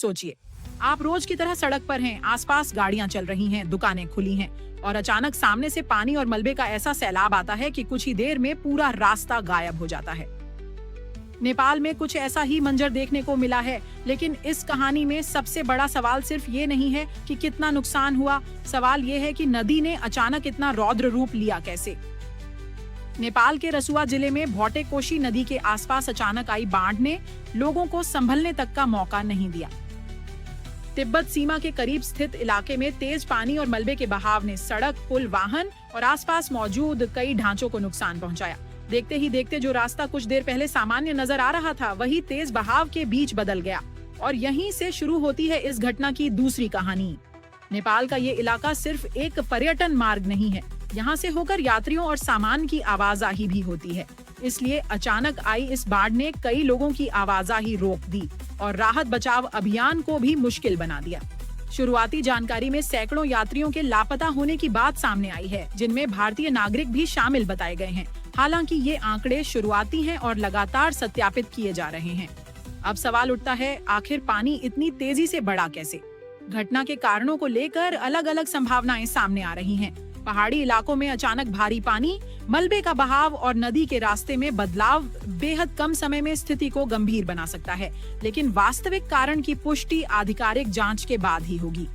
सोचिए, आप रोज की तरह सड़क पर हैं, आसपास गाड़ियां चल रही हैं, दुकानें खुली हैं और अचानक सामने से पानी और मलबे का ऐसा सैलाब आता है कि कुछ ही देर में पूरा रास्ता गायब हो जाता है। नेपाल में कुछ ऐसा ही मंजर देखने को मिला है, लेकिन इस कहानी में सबसे बड़ा सवाल सिर्फ ये नहीं है कि कितना नुकसान हुआ, सवाल ये है कि नदी ने अचानक इतना रौद्र रूप लिया कैसे। नेपाल के रसुआ जिले में भौटेकोशी नदी के आसपास अचानक आई बाढ़ ने लोगों को संभलने तक का मौका नहीं दिया। तिब्बत सीमा के करीब स्थित इलाके में तेज पानी और मलबे के बहाव ने सड़क, पुल, वाहन और आसपास मौजूद कई ढांचों को नुकसान पहुंचाया। देखते ही देखते जो रास्ता कुछ देर पहले सामान्य नजर आ रहा था, वही तेज बहाव के बीच बदल गया और यहीं से शुरू होती है इस घटना की दूसरी कहानी। नेपाल का ये इलाका सिर्फ एक पर्यटन मार्ग नहीं है, यहाँ से होकर यात्रियों और सामान की आवाजाही भी होती है। इसलिए अचानक आई इस बाढ़ ने कई लोगों की आवाजाही रोक दी और राहत बचाव अभियान को भी मुश्किल बना दिया। शुरुआती जानकारी में सैकड़ों यात्रियों के लापता होने की बात सामने आई है, जिनमें भारतीय नागरिक भी शामिल बताए गए हैं। हालांकि ये आंकड़े शुरुआती हैं और लगातार सत्यापित किए जा रहे हैं। अब सवाल उठता है, आखिर पानी इतनी तेजी से बढ़ा कैसे? घटना के कारणों को लेकर अलग अलग संभावनाएं सामने आ रही हैं। पहाड़ी इलाकों में अचानक भारी पानी, मलबे का बहाव और नदी के रास्ते में बदलाव बेहद कम समय में स्थिति को गंभीर बना सकता है, लेकिन वास्तविक कारण की पुष्टि आधिकारिक जांच के बाद ही होगी।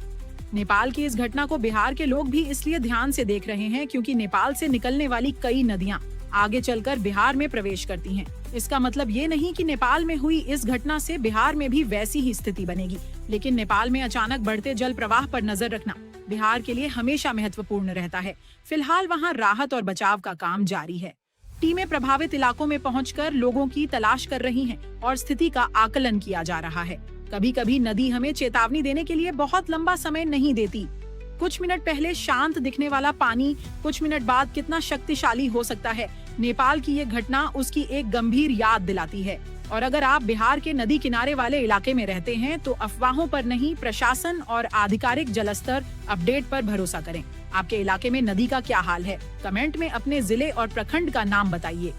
नेपाल की इस घटना को बिहार के लोग भी इसलिए ध्यान से देख रहे हैं क्योंकि नेपाल से निकलने वाली कई नदियां आगे चलकर बिहार में प्रवेश करती हैं। इसका मतलब ये नहीं कि नेपाल में हुई इस घटना से बिहार में भी वैसी ही स्थिति बनेगी, लेकिन नेपाल में अचानक बढ़ते जल प्रवाह पर नजर रखना बिहार के लिए हमेशा महत्वपूर्ण रहता है। फिलहाल वहां राहत और बचाव का काम जारी है। टीमें प्रभावित इलाकों में पहुंचकर लोगों की तलाश कर रही हैं और स्थिति का आकलन किया जा रहा है। कभी कभी नदी हमें चेतावनी देने के लिए बहुत लंबा समय नहीं देती। कुछ मिनट पहले शांत दिखने वाला पानी कुछ मिनट बाद कितना शक्तिशाली हो सकता है, नेपाल की ये घटना उसकी एक गंभीर याद दिलाती है। और अगर आप बिहार के नदी किनारे वाले इलाके में रहते हैं तो अफवाहों पर नहीं, प्रशासन और आधिकारिक जलस्तर अपडेट पर भरोसा करें। आपके इलाके में नदी का क्या हाल है? कमेंट में अपने जिले और प्रखंड का नाम बताइए।